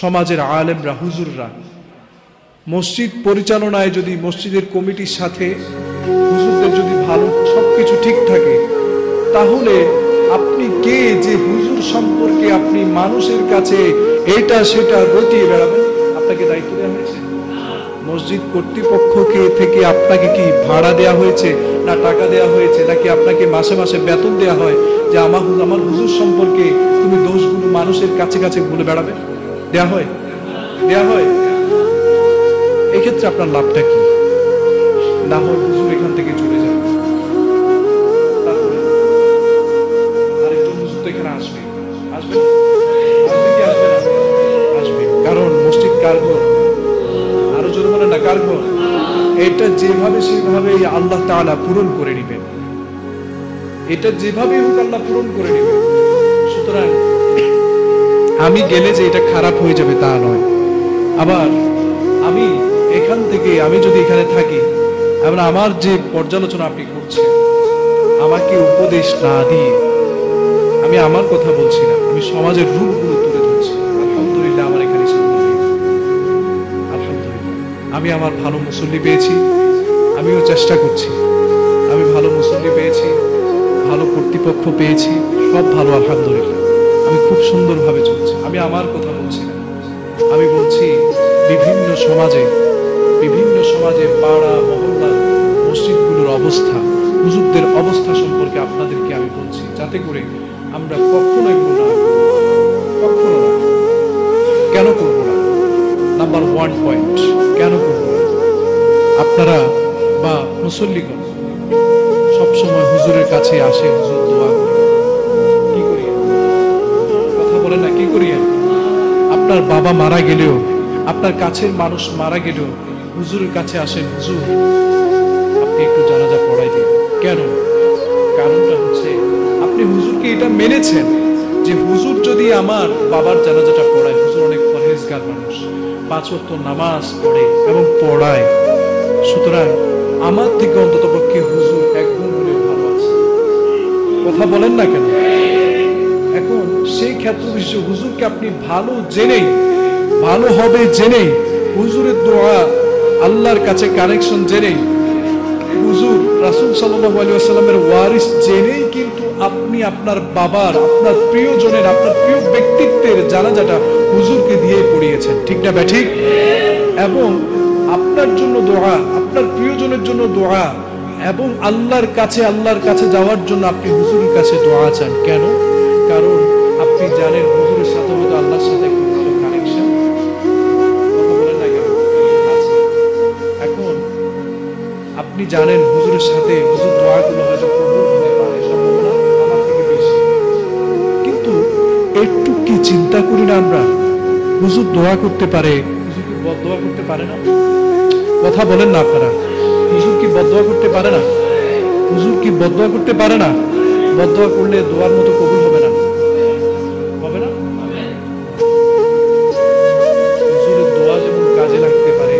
সমাজের আলেমরা, হুজুররা মসজিদ পরিচালনায় যদি মসজিদের কমিটির সাথে হুজুরদের যদি ভালো সবকিছু ঠিক থাকে, তাহলে আপনি কে যে হুজুর সম্পর্কে আপনি মানুষের কাছে এটা সেটা রটিয়ে বেড়াবেন? আপনাকে দায়িত্ব দেওয়া হয়েছে মসজিদ কর্তৃপক্ষকে থেকে, আপনাকে কি ভাড়া দেওয়া হয়েছে না টাকা দেওয়া হয়েছে, নাকি আপনাকে মাসে মাসে বেতন দেওয়া হয় যে আমার হুজুর সম্পর্কে তুমি দোষগুলো মানুষের কাছে কাছে বলে বেড়াবে? দেওয়া হয়? দেওয়া হয়? এক্ষেত্রে আপনার লাভটা কি? না হয় হুজুর এখান থেকে চলে যাবে, তারপরে আরেকজন হুজুর তো এখানে আসবে, আসবে আসবে কি আসবে না? আসবে। কারণ মসজিদ কার ঘর? আরো জোরে বলেন না, কার ঘর? এটা যেভাবে সেভাবে আল্লাহ তাআলা পূরণ করে নেবেন, এটা যেভাবে হোক আল্লাহ পূরণ করে নেবেন। সুতরাং আমি গেলে যে এটা খারাপ হয়ে যাবে তা নয়। আবার আমি এখান থেকে, আমি যদি এখানে থাকি, এবার আমার যে পর্যালোচনা আপনি করছেন, আমাকে উপদেশ না দিয়ে, আমি আমার কথা বলছি না, আমি সমাজের রূপগুলো তুলে ধরছি। আলহামদুলিল্লাহ, আমার এখানে আলহামদুলিল্লাহ আমি আমার ভালো মুসল্লি পেয়েছি, আমিও চেষ্টা করছি, আমি ভালো মুসল্লি পেয়েছি, ভালো কর্তৃপক্ষ পেয়েছি, সব ভালো আলহামদুলিল্লাহ। আমি খুব সুন্দরভাবে চলছি। আমি আমার কথা বলছি না, আমি বলছি বিভিন্ন সমাজে পাড়া মহল্লার মসজিদগুলোর অবস্থা, হুজুরদের অবস্থা সম্পর্কে আপনাদেরকে আমি বলছি, যাতে করে আমরা কখনো এগুলো না, কখনো না। কেন করবো না? নাম্বার 1 পয়েন্ট, কেন করবো না? আপনারা বা মুসল্লিগণ সবসময় হুজুরের কাছে আসে, হুজুর দোয়া করে, কি করিয়া? কথা বলেন না, কি করিয়া? আপনার বাবা মারা গেলেও, আপনার কাছের মানুষ মারা গেলেও হুজুরের কাছে আসেন, হুজুর আপনি একটু জানাজা পড়াই দিন। কেন? কারণটা হচ্ছে আপনি হুজুরকে এটা মেনেছেন যে হুজুর যদি আমার বাবার জানাজাটা পড়ায়, হুজুর অনেক পরহেজগার মানুষ, 5 ওয়াক্ত নামাজ পড়ে এবং পড়ায়, সুতরাং আমার থেকে অন্তত পক্ষে হুজুর একগুণ হলে ভালো আছে। কথা বলেন না কেন? এখন সেই ক্ষেত্র বিশেষে হুজুরকে আপনি ভালো জেনেই, ভালো হবে জেনেই, হুজুরের দোয়া আল্লাহর কাছে কানেকশন জেনেই, হুজুর রাসূল সাল্লাল্লাহু আলাইহি ওয়াসাল্লামের ওয়ারিস জেনেই কিন্তু আপনি আপনার বাবার, আপনার প্রিয়জনের, আপনার প্রিয় ব্যক্তিত্বের জানাজাটা হুজুরকে দিয়ে পড়িয়েছেন, ঠিক না ব্যাঠিক? এবং আপনার জন্য দোয়া, আপনার প্রিয়জনের জন্য দোয়া, এবং আল্লাহর কাছে যাওয়ার জন্য আপনি হুজুরের কাছে দোয়া চান। কেন? কারণ আপনি জানেন হুজুরের সাথে হয়তো আল্লাহর সাথে একটা ভালো কানেকশন। কথা বলেন না কেন? আছে। এখন আপনি জানেন হুজুরের সাথে হুজুর দোয়াগুলো হয়তো কবুল হতে পারে, সম্ভাবনা আমার থেকে বেশি। কিন্তু একটু কি চিন্তা করি না আমরা? হুজুর দোয়া করতে পারে, হুজুর কি বদদোয়া করতে পারে না? কথা বলেন না আপনারা, হুজুর কি বদদোয়া করতে পারে না? হুজুর কি বদদোয়া করতে পারে না? বদদোয়া করলে দোয়ার মতো কবুল হবে না, হবে না? হুজুরের দোয়া যেমন কাজে লাগতে পারে,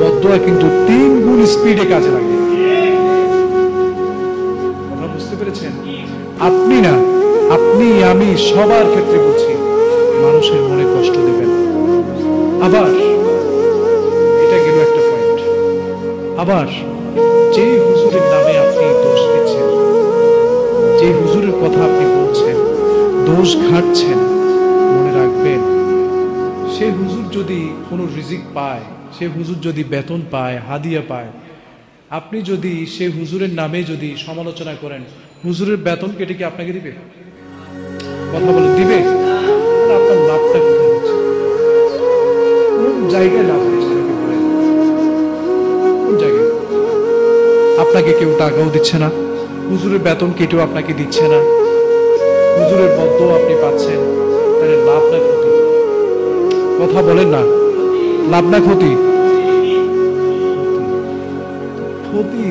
বদদোয়া কিন্তু 3 গুণ স্পিডে কাজে লাগে। কথা বুঝতে পেরেছেন? আপনি না, আপনি আমি সবার ক্ষেত্রে বলছি, মানুষের মনে কষ্ট দেবেন। আবার এটা গেল একটা পয়েন্ট। আবার যে হুজুরের নামে আপনি দোষ দিচ্ছেন, যে হুজুরের কথা আপনি বলছেন, দোষ ঘাটছেন, মনে রাখবেন সে হুজুর যদি কোনো রিজিক পায়, সে হুজুর যদি বেতন পায়, হাদিয়া পায়, আপনি যদি সে হুজুরের নামে যদি সমালোচনা করেন, হুজুরের বেতন কেটে কি আপনাকে দিবে? কথা বলে দিবে? আপনার লাভটা কোথায় হচ্ছে? কোন জায়গায় লাভ হচ্ছে? কোন জায়গায়? আপনাকে কেউ টাকাও দিচ্ছে না, হুজুরের বেতন কেটেও আপনাকে দিচ্ছে না, হুজুরের বদদোয়া আপনি পাচ্ছেন, তাহলে লাভ না ক্ষতি? কথা বলেন না, লাভ না ক্ষতি? ক্ষতি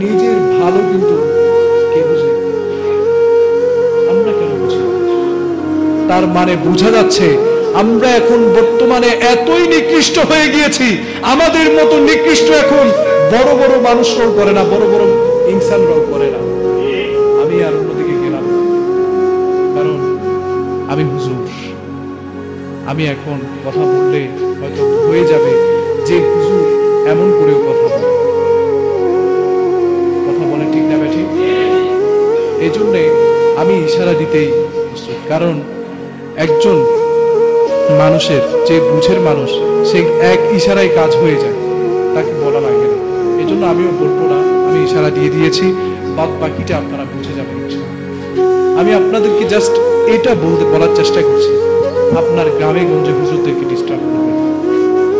নিজের ভালো কিন্তু কে বুঝে? আমরা কেন বুঝি? তার মানে বোঝা যাচ্ছে আমরা এখন বর্তমানে এতই নিকৃষ্ট হয়ে গিয়েছি, আমাদের মতো নিকৃষ্ট এখন বড় বড় মানুষরাও করে না, বড় বড় ইনসানরাও করে না। আমি আর অন্যদিকে গেলাম, কারণ আমি হুজুর, আমি এখন কথা বললে হয়তো হয়ে যাবে যে হুজুর এমন করেও কথা বলে, ঠিক না ঠিক? এই জন্যে আমি ইশারা দিতেই প্রস্তুত, কারণ একজন মানুষের যে বুঝের মানুষ, সে এক ইশারায় কাজ হয়ে যায়, তাকে বলা লাগে না। এই জন্য আমিও বলবো না, আমি ইশারা দিয়ে দিয়েছি, বাদ বাকিটা আপনারা বুঝে যাবেন। আমি আপনাদেরকে জাস্ট এটা বলার চেষ্টা করছি, আপনার গ্রামে গঞ্জে হুজুরদেরকে ডিস্টার্ব করবেন,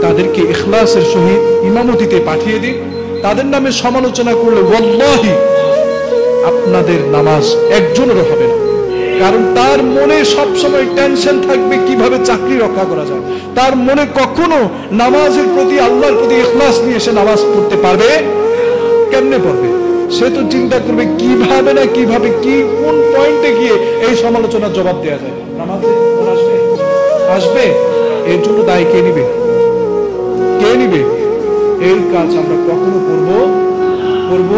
তাদেরকে ইখলাসের সহিত ইমামতিতে পাঠিয়ে দিন। তাদের নামে সমালোচনা করলে ওয়াল্লাহি আপনাদের নামাজ একজনেরও হবে না, কারণ তার মনে সবসময় টেনশন থাকবে কিভাবে চাকরি রক্ষা করা যায়। তার মনে কখনো নামাজের প্রতি, আল্লাহর প্রতি ইখলাস নিয়ে সে নামাজ পড়তে পারবে কেমনে পড়বে? সে তো চিন্তা করবে কিভাবে না কিভাবে, কি কোন পয়েন্টে গিয়ে এই সমালোচনার জবাব দেওয়া যায়। নামাজে আসবে, এর জন্য দায় কে নিবে? কে নিবে? এই কাজ আমরা কখনো করব